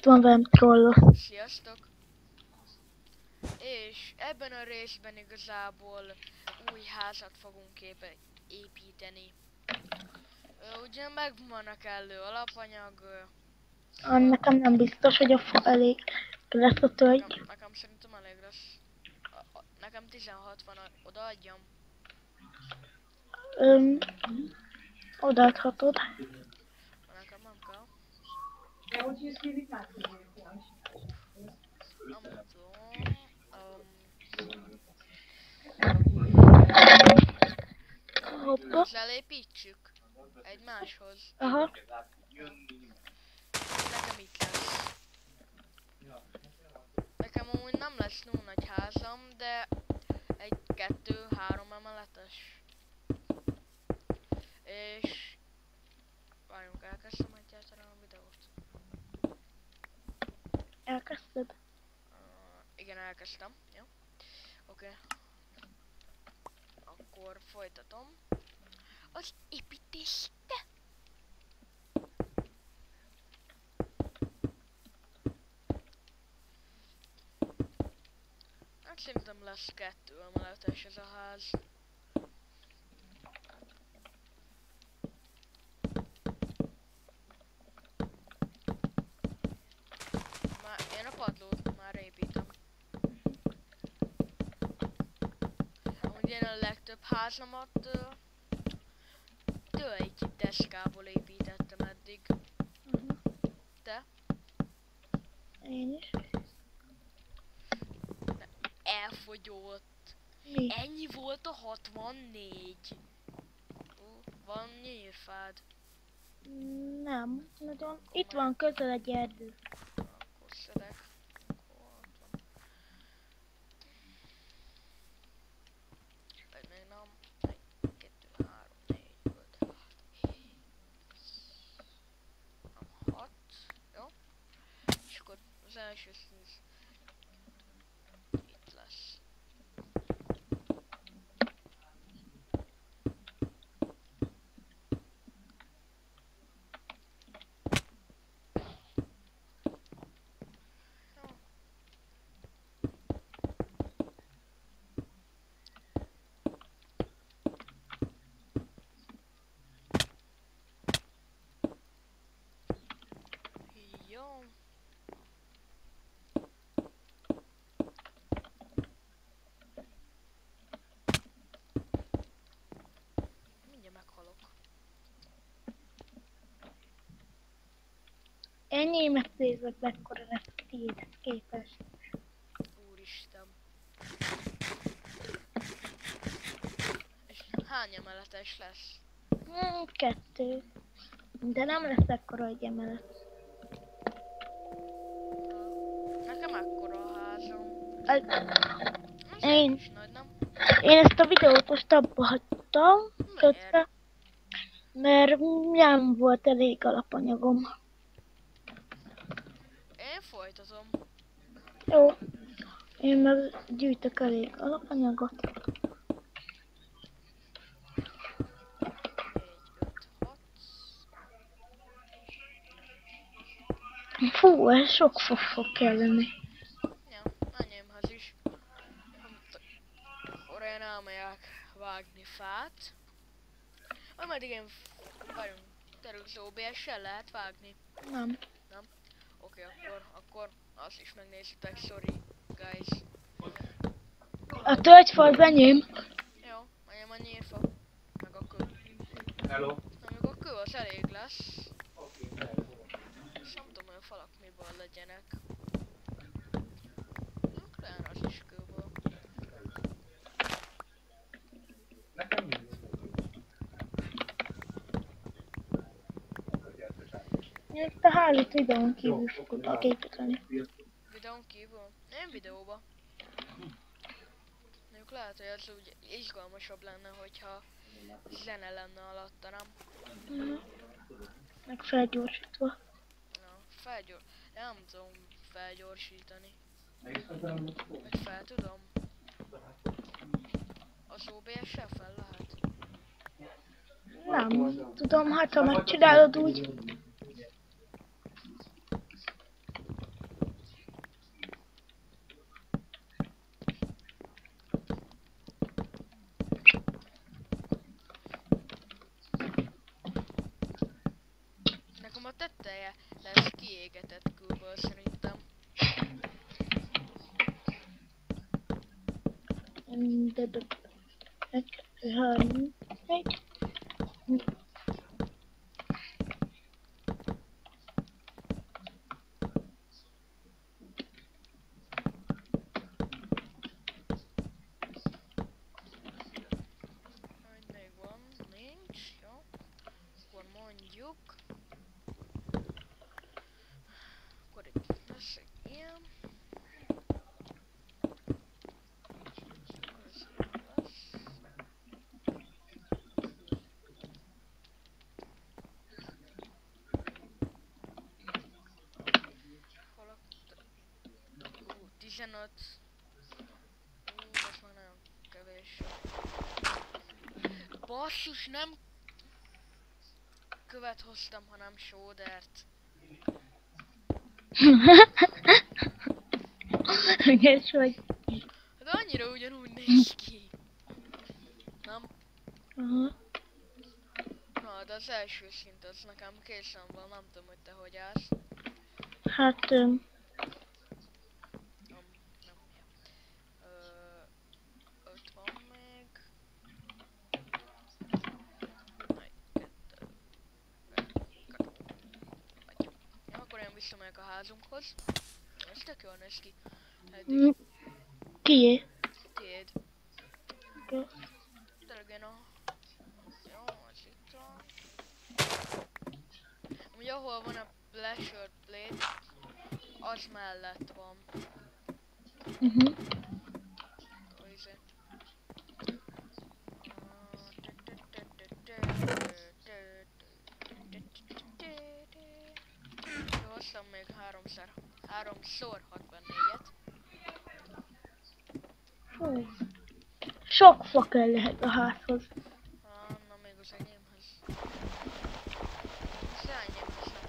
itt van velem troll. Sziasztok! És ebben a részben igazából új házat fogunk építeni. Ugye megvan a kellő alapanyag. Nekem nem biztos, hogy a fa elég lesz a tölgy. Nekem szerintem elég lesz. Nekem 16 van, odaadjam. Odaadhatod. Nekem nem kell. Nem tudom. Hoppa. Elépítsük egymáshoz. Aha. Nekem itt lesz. Nekem amúgy nem lesz túl nagy házam, de egy 2-3 emeletes. És várjunk, elkezdtem egyáltalán a videót. Elkezdted? Igen, elkezdtem. Jó. Oké. Akkor folytatom. Az építést. Hát szerintem lesz 2 emeletes ez a ház. Én a padlót már építem. Amúgy én a legtöbb házamat tölgy deszkából építettem eddig. Te? Én is. Elfogyott. Mi? Ennyi volt a 64. Van nyírfád. Nem, nagyon. Itt van közel egy erdő. Akkor szedek. Akkor ott van. Vagy még nem. 1, 2, 3, 4, 5, 6, 6. Jó? És akkor az első szíz itt lesz. Jó. Mindjárt meghalok. Enyémet nézve, mekkora lesz tiédhez képest. Úristen. És hány emeletes lesz? 2. De nem lesz ekkora egy emelet. Nekem ekkora a házam. Ez Én- is nagy, nem? Én ezt a videót most abba hagytam, Miért? közben, mert nem volt elég alapanyagom. Én folytatom. Jó. Én meg gyűjtök elég alapanyagot. 4, 5, 6. Fú, ez sok fa fog kelleni. Ja, enyémhez is. Akkor én elmegyek vágni fát. Ameddig én várjunk, terülsz OBS-sel lehet vágni? Nem. Nem? Oké, akkor azt is megnézitek, sorry guys. A tölgyfa az enyém. Jó, enyém a nyírfa. Meg a kő. Hello. Meg a kő az elég lesz. És nem tudom, hogy a falak miből legyenek. Talán az is kőből. Nekem nincs. Én ezt a házat videón kívül fogod megépíteni. Videón kívül? Én videóba. Mondjuk lehet, hogy az úgy izgalmasabb lenne, hogyha zene lenne alatta, nem? Meg felgyorsítva. Na, nem tudom felgyorsítani. Meg Vagy fel tudom? Az OBS-sel fel lehet? Nem tudom, hát ha megcsinálod úgy. Mondom, a teteje lesz kiégetett kőből szerintem. Egy, kettő, három, egy. Hogy még van, nincs, jó. Akkor mondjuk. Akkor itt lesz egy ilyen. Ez lesz. Hol a... 15. Ez már nagyon kevés. Basszus, nem követ hoztam, hanem sódert. Ügyes vagy. De annyira ugyanúgy néz ki. Nem? Aha. Na, de az első szint az nekem készen van, nem tudom, hogy te hogy állsz. Hát, Nem. Öt van még. Egy, kettő. Ja, akkor én visszamegyek a házunkhoz. Ez tök jól néz ki. Eddig kié? tiéd. Jó. Tényleg én a... Jó, az itt van. Ugye ahol van a pleasure plate, az mellett van. Izé. Hoztam még háromszor 64-et. Fú. Sok fa kell lehet a házhoz. Na még az enyémhez. Az enyémhez nem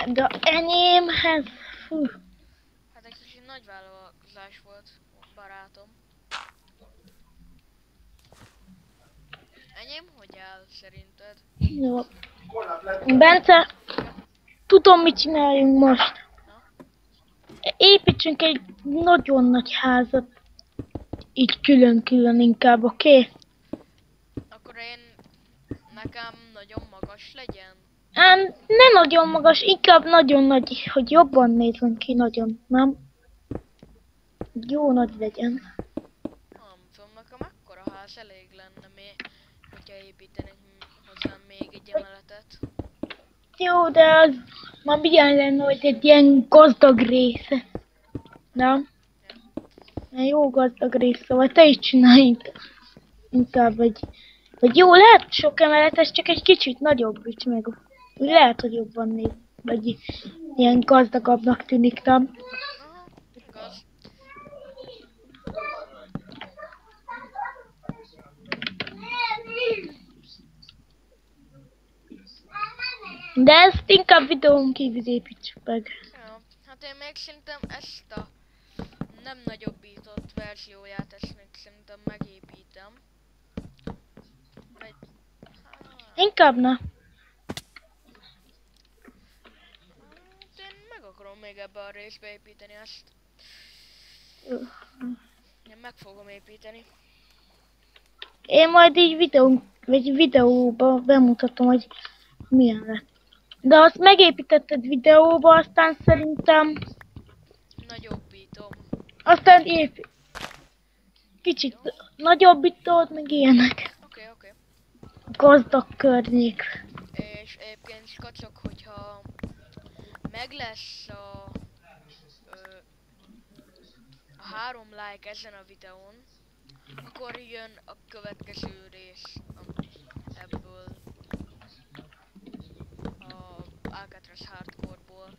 annyira. De enyémhez, fú. Hát egy kicsit nagy vállalkozás volt, barátom. Enyém hogy áll szerinted? Jó. Bence, tudom mit csináljunk most. Na? Építsünk egy nagyon nagy házat. Így külön-külön inkább, oké? Akkor nekem nagyon magas legyen? Ne nagyon magas, inkább nagyon nagy, hogy jobban nézzen ki nagyon, nem? Jó nagy legyen. Nem tudom, nekem ekkora ház elég lenne még, hogyha építenénk hozzám még egy emeletet. Jó, de az már milyen lenne, hogy egy ilyen gazdag része. Nem? Egy jó gazdag része, vagy te is csinálj inkább vagy jó, lehet sok emeletes, csak egy kicsit nagyobb is meg. Úgy lehet, hogy jobban néz, vagy ilyen gazdagabbnak tűnik, nem? Aha, igaz. De ezt inkább videón kívül építsük meg. Ja, hát én még szerintem ezt a nem nagyobbított verzióját, ezt még szerintem megépítem. Egy... Inkább ne. Hát én meg akarom még ebbe a részbe építeni ezt. Én meg fogom építeni. Én majd így videóba bemutatom, hogy milyen lett. De azt megépítetted videóba, aztán szerintem, Nagyobbítom. aztán kicsit nagyobbítod, meg ilyenek. Oké. Gazdag környék. És egyébként skacok, hogyha meg lesz a 3 like ezen a videón, akkor jön a következő rész ebből a Alcatraz Hardcore-ból.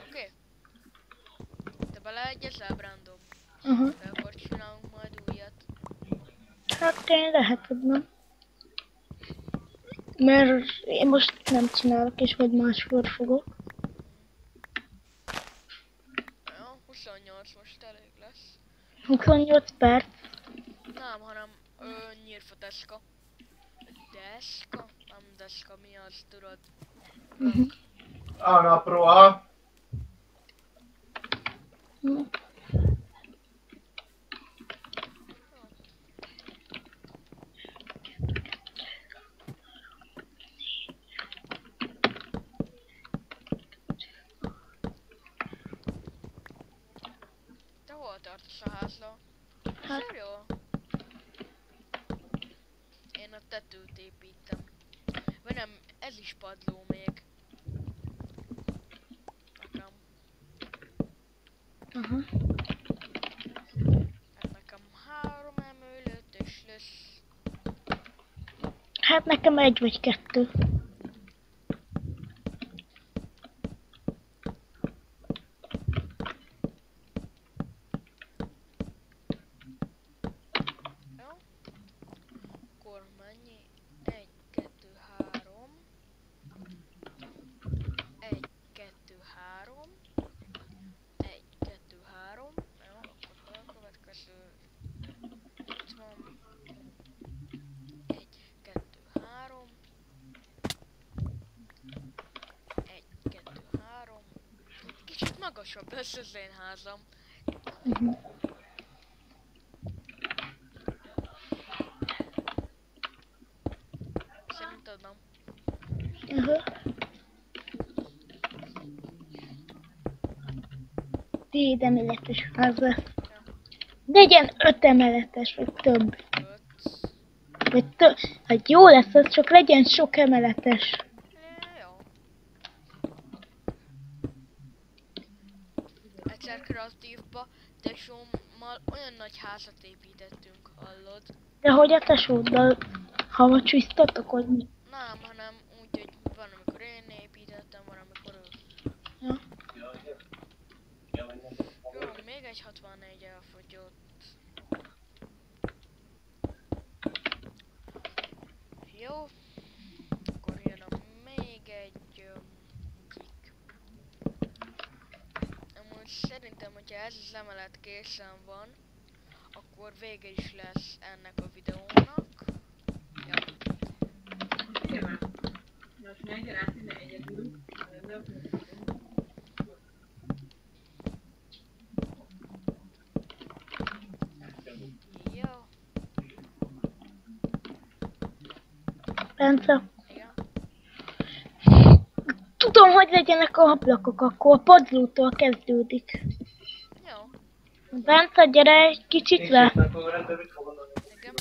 Oké? Te beleegyezel, Brandon? De akkor csinálunk majd újat. Hát én lehet, hogy nem. Mert én most nem csinálok, és majd máskor fogok. Ja, 28 most elég lesz. 28 perc. Nem, hanem nyírfa deska. Deska? Nem deska, mi az, tudod? A napról. Te hol tartasz a házla? Hát, Jó. Én a tetőt építem. Vagy nem, ez is padló még. Nekem. aha. Hát nekem 3 emelőtös lesz. Hát nekem 1 vagy 2. Jó? Akkor mennyi? 1, 2, 3. 1, 2, 3. 1, 2, 3. Jó, akkor a következő. Itt van. 1, 2, 3. 1, 2, 3. Kicsit magasabb lesz az én házam. Szerinted nem? Aha. 4 emeletes ház lesz. Legyen 5 emeletes, vagy több. 5. Vagy több. Hát jó lesz az, csak legyen sok emeletes. Jó. Egyszer kreatívba tesómmal olyan nagy házat építettünk, hallod? De hogy a tesóddal havacsúsztatok, hogy mi? Nem, hanem úgy, hogy van amikor én építettem, van amikor ő. Ja. Jó, még egy 64 elfogyott. Jó. Akkor jön a még egy klik. Amúgy szerintem, hogyha ez az emelet készen van, akkor vége is lesz ennek a videónak. Ja. Jó. Bence, Igen. tudom, hogy legyenek a ablakok, akkor a padlótól kezdődik. Jó. Bence, gyere egy kicsit le. Igen.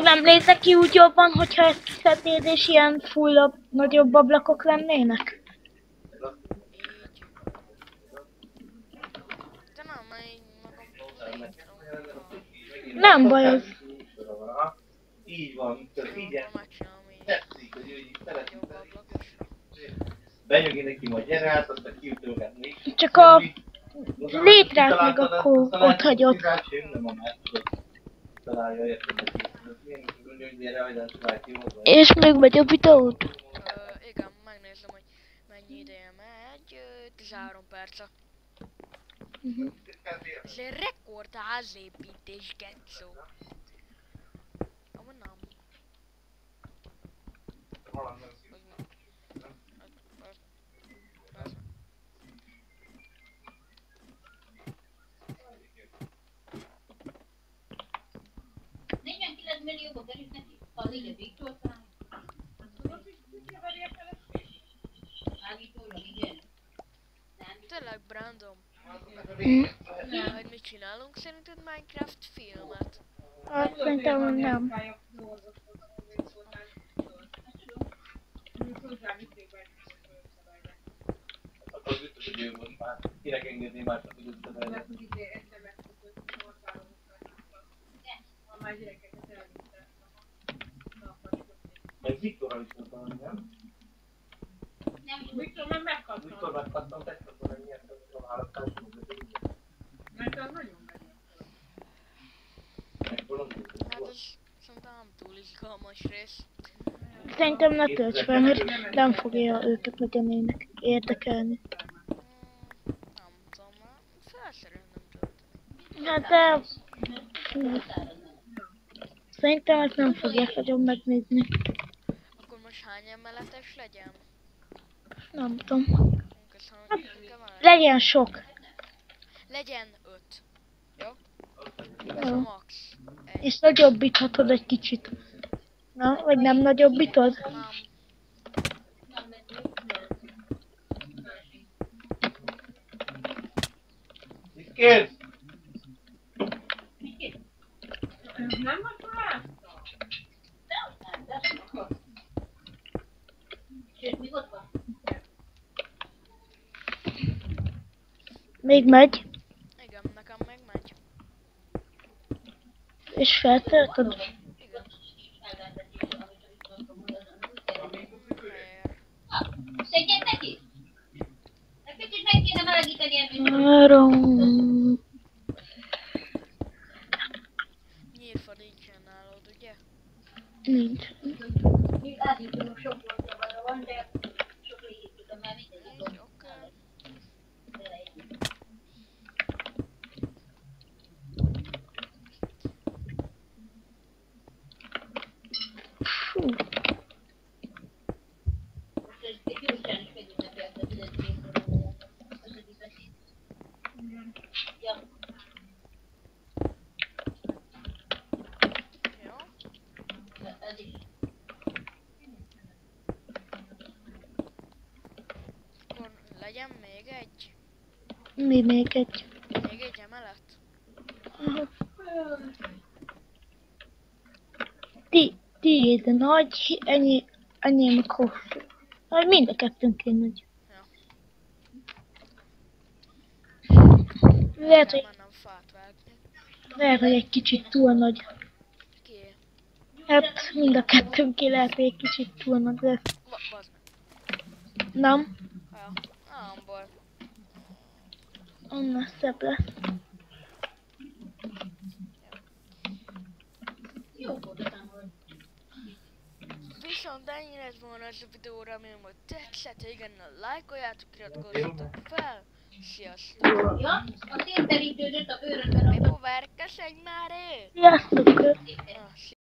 Nem nézek ki úgy jobban, hogyha ezt kiszednéd, és ilyen fullabb, nagyobb ablakok lennének? Így. De nem, mert így magam. Nem baj az. Így van, csak figyelj. Megcsinálom így. Tetszik, hogy ő így szereti. Jobb ablakos. Benyögi neki majd gyere át, aztán kiütölgetni. Csak a létrát meg akkor ott hagyod. Találja, érted? Gyere, hagyd ki hozzá. És még megy a videód? Igen, megnézem, hogy mennyi ideje megy. 13 perce. Ez egy rekord házépítés, Getszó. Amúgy nem. Hogy mi? Persze. 49 millióba került neki, az így a Viktor szám. Állítólag igen. Tényleg, Brandon. Hm? Hogy mit csinálunk szerinted Minecraft filmet? Hát szerintem nem. Akkor biztos, hogy ő most már kinek engedné másnak, hogy összeverje. Meg Viktorral is volt valami, nem? Viktor már megkaptam. Viktor megkaptam, tetszett, hogy miért a választás. Mert az nagyon Hát ez szerintem nem túl izgalmas rész. Szerintem ne tölts fel, mert nem fogja őket legyenének érdekelni. Nem tudom, fel szeretném tölteni. Hát de... Szerintem ezt nem fogják nagyon megnézni. hány emeletes legyen? Nem tudom. Köszönöm, nekem van. Legyen sok. Legyen 5. Jó? Ez a Jó. max. És nagyobbíthatod egy kicsit. Na, vagy nem nagyobbítod? Nem. Mit kérsz? Sőt, még ott van. Még megy, Igen, nekem meg megy. és feltöltöd. Igen. Szedjek neki? Egy picit meg kéne melegíteni ebben. 3. Nyírfa nincsen nálad, ugye? Nincs. Átjutunk sok vonzavara van, de sok légit tudom már mindegy. Nincs, oké. Fú. Most egy Jóisten is megünnepelte a 9. közötti beszéd. Ja. Jó. Ez is. Akkor legyen még egy. Mi még egy? Még egy emelet. Aha. Tiéd nagy, enyém hosszú. Majd mind a kettőnként nagy. Lehet, Kell hogy, mennem fát vágni. lehet, hogy egy kicsit túl nagy. Ki? Hát mind a kettőnké lehet, hogy egy kicsit túl nagy lesz. Bazd meg. Nem? Ja. Nem baj. Annál szebb lesz. Jó volt a számol. Viszont ennyi lett volna ez a videó, remélem, hogy tetszett, ha igen, lájkoljátok, iratkozzatok fel. Sziasztok! Ja, a szélterítődött a bőrödben. Mi buvár, köszönj már ő! Sziasztok! Szépen. Ah,